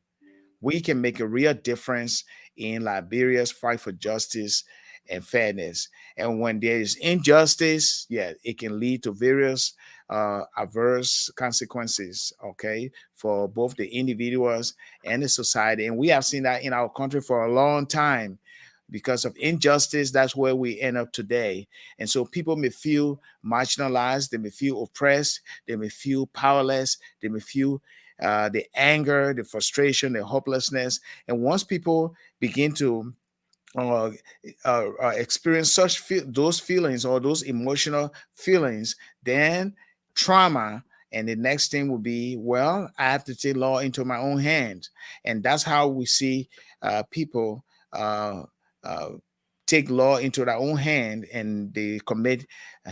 we can make a real difference in Liberia's fight for justice and fairness. And when there is injustice, yeah, it can lead to various adverse consequences, okay, for both the individuals and the society. And we have seen that in our country for a long time. Because of injustice, that's where we end up today. And so people may feel marginalized, they may feel oppressed, they may feel powerless, they may feel the anger, the frustration, the hopelessness. And once people begin to uh, experience those feelings or those emotional feelings, then trauma. And the next thing will be, well, I have to take law into my own hands. And that's how we see people uh, uh, take law into their own hand and they commit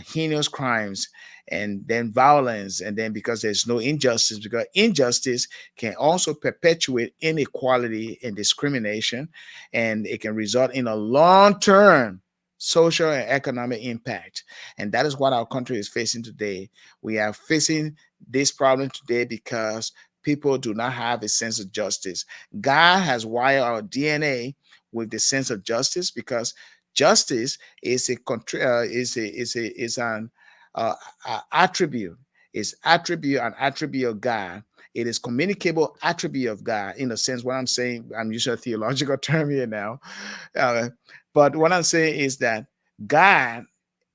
heinous crimes and then violence. And then because there's no injustice, because injustice can also perpetuate inequality and discrimination, and it can result in a long-term social and economic impact. And that is what our country is facing today. We are facing this problem today because people do not have a sense of justice. God has wired our DNA with the sense of justice because justice is an attribute. Is attribute an attribute of God. It is communicable attribute of God. In a sense, what I'm saying, I'm using a theological term here now, uh, but what I'm saying is that God,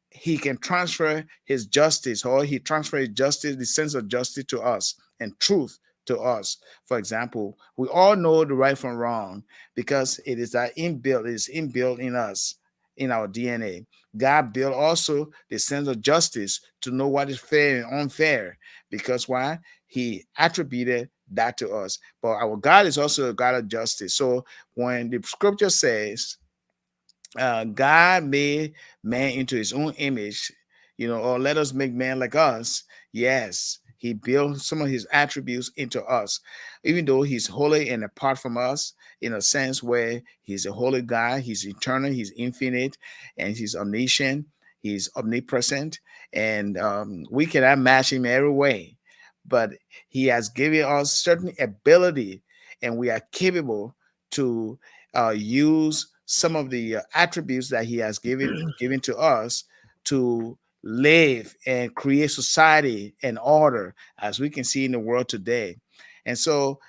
he can transfer his justice, or he transfers justice, the sense of justice to us and truth to us. For example, we all know the right from wrong because it is inbuilt in us, in our DNA. God built also the sense of justice to know what is fair and unfair because why? He attributed that to us. But our God is also a God of justice. So when the scripture says God made man into his own image, or let us make man like us. Yes, He built some of his attributes into us, even though he's holy and apart from us, in a sense where he's a holy God, he's eternal, he's infinite, and he's omniscient, he's omnipresent, and we cannot match him every way. But he has given us certain ability, and we are capable to use some of the attributes that he has given to us to live and create society and order as we can see in the world today. And so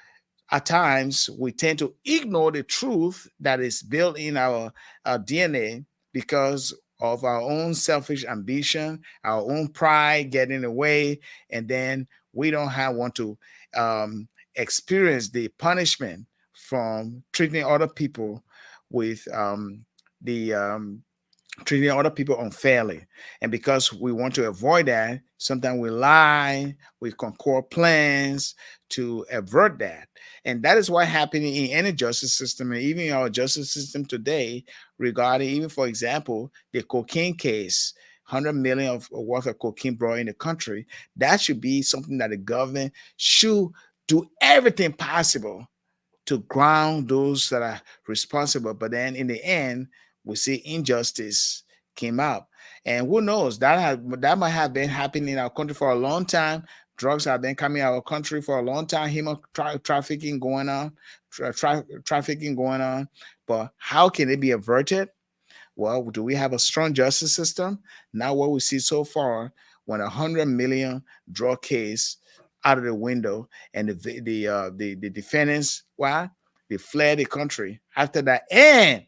at times we tend to ignore the truth that is built in our DNA because of our own selfish ambition, our own pride getting in the way, and then we don't have want to um, experience the punishment from treating other people with the treating other people unfairly. And because we want to avoid that, sometimes we lie, we concoct plans to avert that. And that is what happening in any justice system, and even our justice system today, regarding even, for example, the cocaine case. 100 million of worth of cocaine brought in the country. That should be something that the government should do everything possible to ground those that are responsible. But then in the end, we see injustice came up. And who knows, that might have been happening in our country for a long time. Drugs have been coming our country for a long time. Human trafficking going on, trafficking going on. But how can it be averted? Well, do we have a strong justice system? Now, what we see so far, when 100 million drug case out of the window, and the defendants, why they fled the country after that, and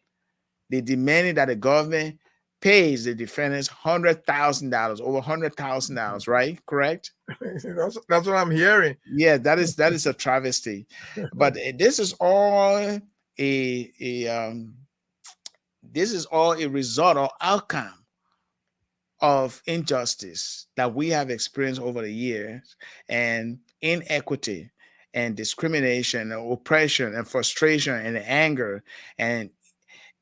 they demanded that the government pays the defendants $100,000, over $100,000, right? Correct? That's what I'm hearing. Yeah, that is a travesty. But this is all a this is all a result or outcome of injustice that we have experienced over the years, and inequity and discrimination and oppression and frustration and anger and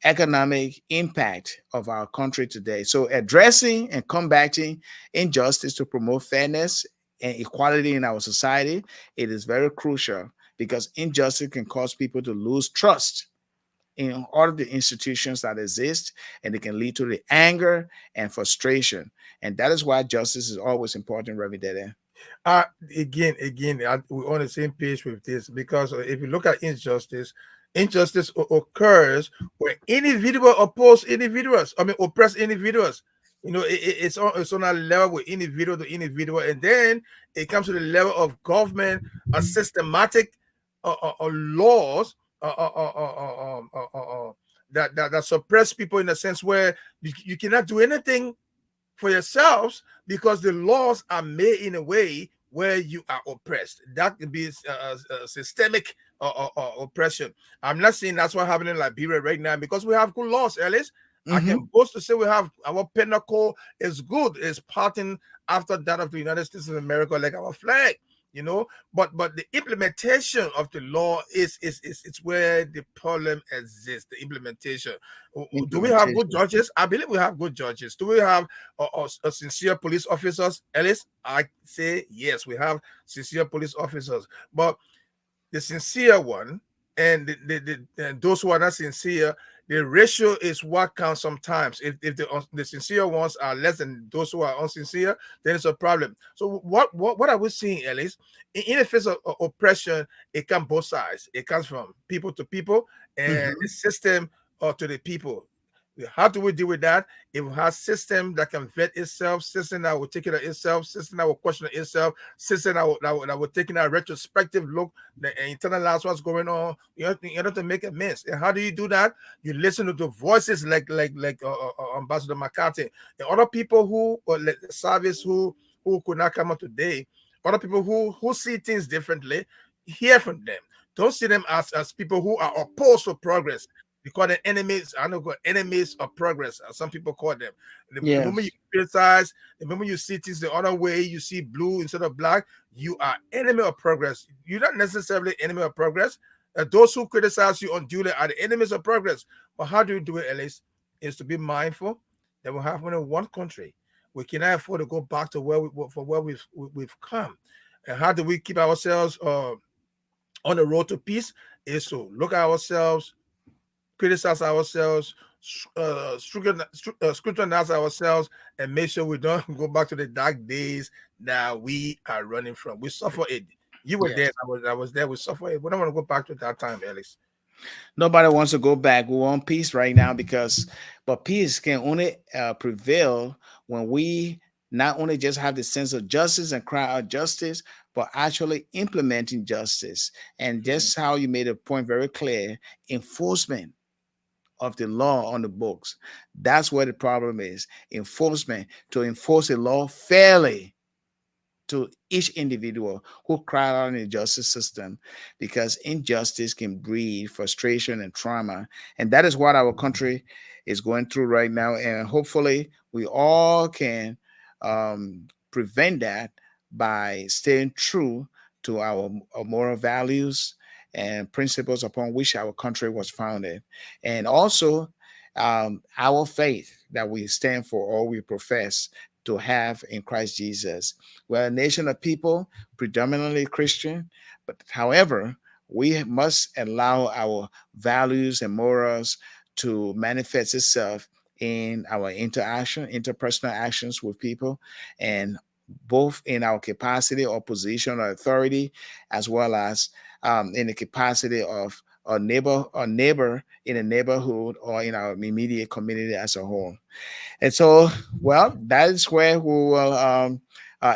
economic impact of our country today. So addressing and combating injustice to promote fairness and equality in our society, it is very crucial, because injustice can cause people to lose trust in all of the institutions that exist, and it can lead to the anger and frustration. And that is why justice is always important, Reverend Deddeh. We're on the same page with this, because if you look at injustice, occurs when individual oppose individuals. I mean, oppress individuals. It's on a level with individual to individual, and then it comes to the level of government, a systematic laws that suppress people, in a sense where you cannot do anything for yourselves because the laws are made in a way where you are oppressed. That could be systemic oppression. I'm not saying that's what happening in Liberia right now, because we have good laws, Alice. I can boast to say we have our pinnacle is good. It's parting after that of the United States of America, like our flag. But the implementation of the law is it's where the problem exists. The implementation. Do we have good judges? I believe we have good judges. Do we have a sincere police officers, Ellis? I say yes, we have sincere police officers. But the sincere one and and those who are not sincere, the ratio is what counts sometimes. If the sincere ones are less than those who are unsincere, then it's a problem. So what are we seeing, Ellis? In the face of oppression, it comes both sides. It comes from people to people, and the system to the people. How do we deal with that? If we have system that can vet itself, system that will take care of itself, system that will question itself, system that will take in a retrospective look and internalize what's going on, you have to make amends. And how do you do that? You listen to the voices like Ambassador McCarthy and other people who, or like Savice, who could not come out today, other people who see things differently. Hear from them. Don't see them as people who are opposed to progress. We call them enemies. I know enemies of progress, as some people call them. The moment you criticize, the moment you see things the other way, you see blue instead of black, you are enemy of progress. You're not necessarily enemy of progress. Those who criticize you unduly are the enemies of progress. But how do you do it, Ellis? Is to be mindful that we have only one country. We cannot afford to go back to where we've come. And how do we keep ourselves on the road to peace? Is to look at ourselves, criticize ourselves, scrutinize ourselves, and make sure we don't go back to the dark days that we are running from. We suffer it. You were there. Yes. I was there. We suffer it. We don't want to go back to that time, Alex. Nobody wants to go back. We want peace right now but peace can only prevail when we not only just have the sense of justice and cry out justice, but actually implementing justice. And just how you made a point very clear, enforcement of the law on the books. That's where the problem is. Enforcement, to enforce a law fairly to each individual who cry out in the justice system, because injustice can breed frustration and trauma. And that is what our country is going through right now. And hopefully, we all can prevent that by staying true to our moral values and principles upon which our country was founded. And also, our faith that we stand for or we profess to have in Christ Jesus. We're a nation of people, predominantly Christian, but however, we must allow our values and morals to manifest itself in our interaction, interpersonal actions with people, and both in our capacity or position or authority, as well as in the capacity of a neighbor in a neighborhood or in our immediate community as a whole. And so, well, that is where we will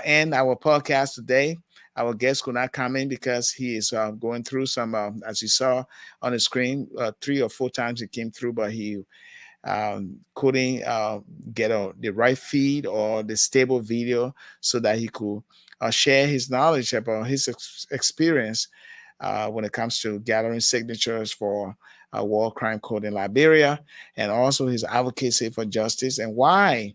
end our podcast today. Our guest could not come in because he is going through some, as you saw on the screen, 3 or 4 times he came through, but he couldn't get the right feed or the stable video so that he could share his knowledge about his experience when it comes to gathering signatures for a war crime code in Liberia, and also his advocacy for justice, and why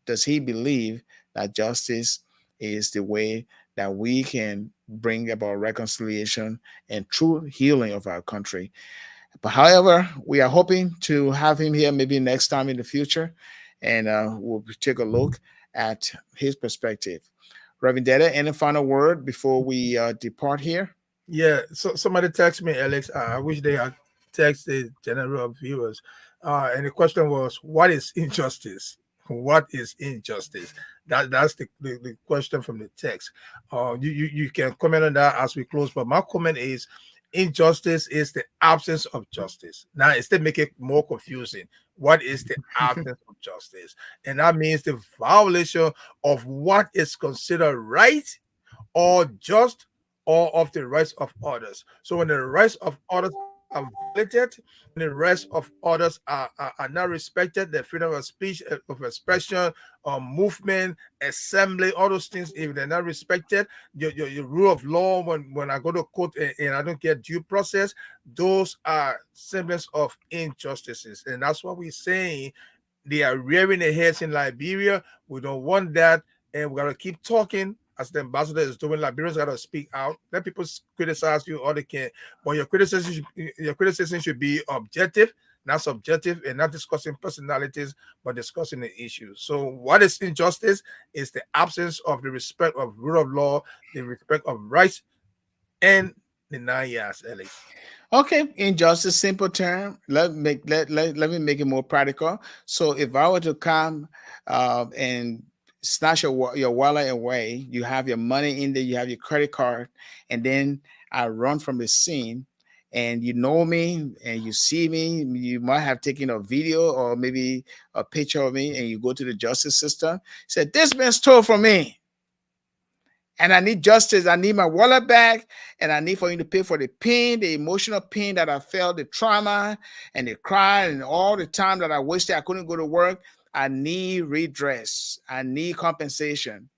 does he believe that justice is the way that we can bring about reconciliation and true healing of our country. But however, we are hoping to have him here maybe next time in the future, and we'll take a look at his perspective. Reverend Deddeh, any final word before we depart here? Yeah, so somebody text me, Alex. I wish they had texted general viewers. And the question was, what is injustice? What is injustice? That's the question from the text. You can comment on that as we close, but my comment is injustice is the absence of justice. Now, instead, make it more confusing. What is the absence of justice? And that means the violation of what is considered right or just or of the rights of others. So when the rights of others are violated, when the rights of others are not respected, the freedom of speech, of expression, movement, assembly, all those things, if they're not respected, your rule of law, when I go to court and I don't get due process, those are semblance of injustices. And that's what we're saying. They are rearing their heads in Liberia. We don't want that. And we got to keep talking as the ambassador is doing. Liberians got to speak out. Let people criticize you all they can, but your criticism should be objective, not subjective, and not discussing personalities, but discussing the issue. So, what is injustice? Is the absence of the respect of rule of law, the respect of rights, and the 9 years, Alex. Okay, in just a simple term, let me make it more practical. So if I were to come and snatch your wallet away, you have your money in there, you have your credit card, and then I run from the scene, and you know me and you see me, you might have taken a video or maybe a picture of me, and you go to the justice system, said, "This man stole from me, and I need justice. I need my wallet back, and I need for you to pay for the pain, the emotional pain that I felt, the trauma and the cry, and all the time that I wasted. I couldn't go to work. I need redress. I need compensation."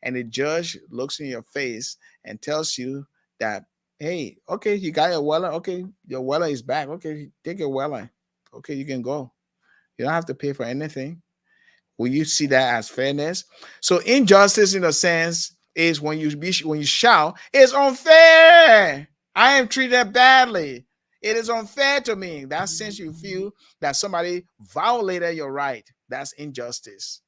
And the judge looks in your face and tells you that, "Hey, okay, you got your wallet. Okay, your wallet is back. Okay, take your wallet. Okay, you can go. You don't have to pay for anything." Will you see that as fairness? So injustice, in a sense, is when you shout, "It's unfair. I am treated badly. It is unfair to me." That sense you feel that somebody violated your right. That's injustice.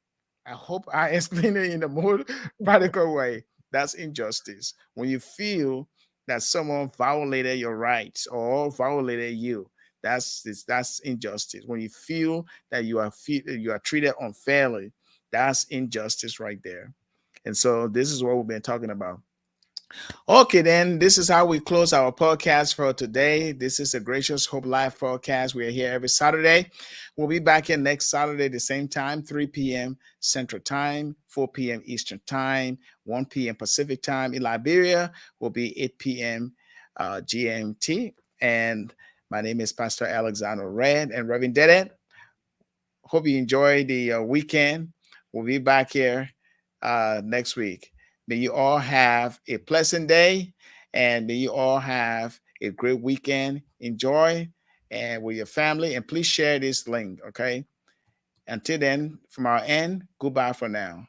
I hope I explained it in a more practical way. That's injustice. When you feel that someone violated your rights or violated you, that's injustice. When you feel that you are treated unfairly, that's injustice right there. And so this is what we've been talking about. Okay, then this is how we close our podcast for today. This is a Gracious Hope Live podcast. We are here every Saturday. We'll be back here next Saturday, the same time, 3 p.m. Central Time, 4 p.m. Eastern Time, 1 p.m. Pacific Time. In Liberia, will be 8 p.m. GMT. And my name is Pastor Alexander Red and Reverend Deddeh. Hope you enjoy the weekend. We'll be back here next week. May you all have a pleasant day, and may you all have a great weekend. Enjoy and with your family, and please share this link, okay? Until then, from our end, goodbye for now.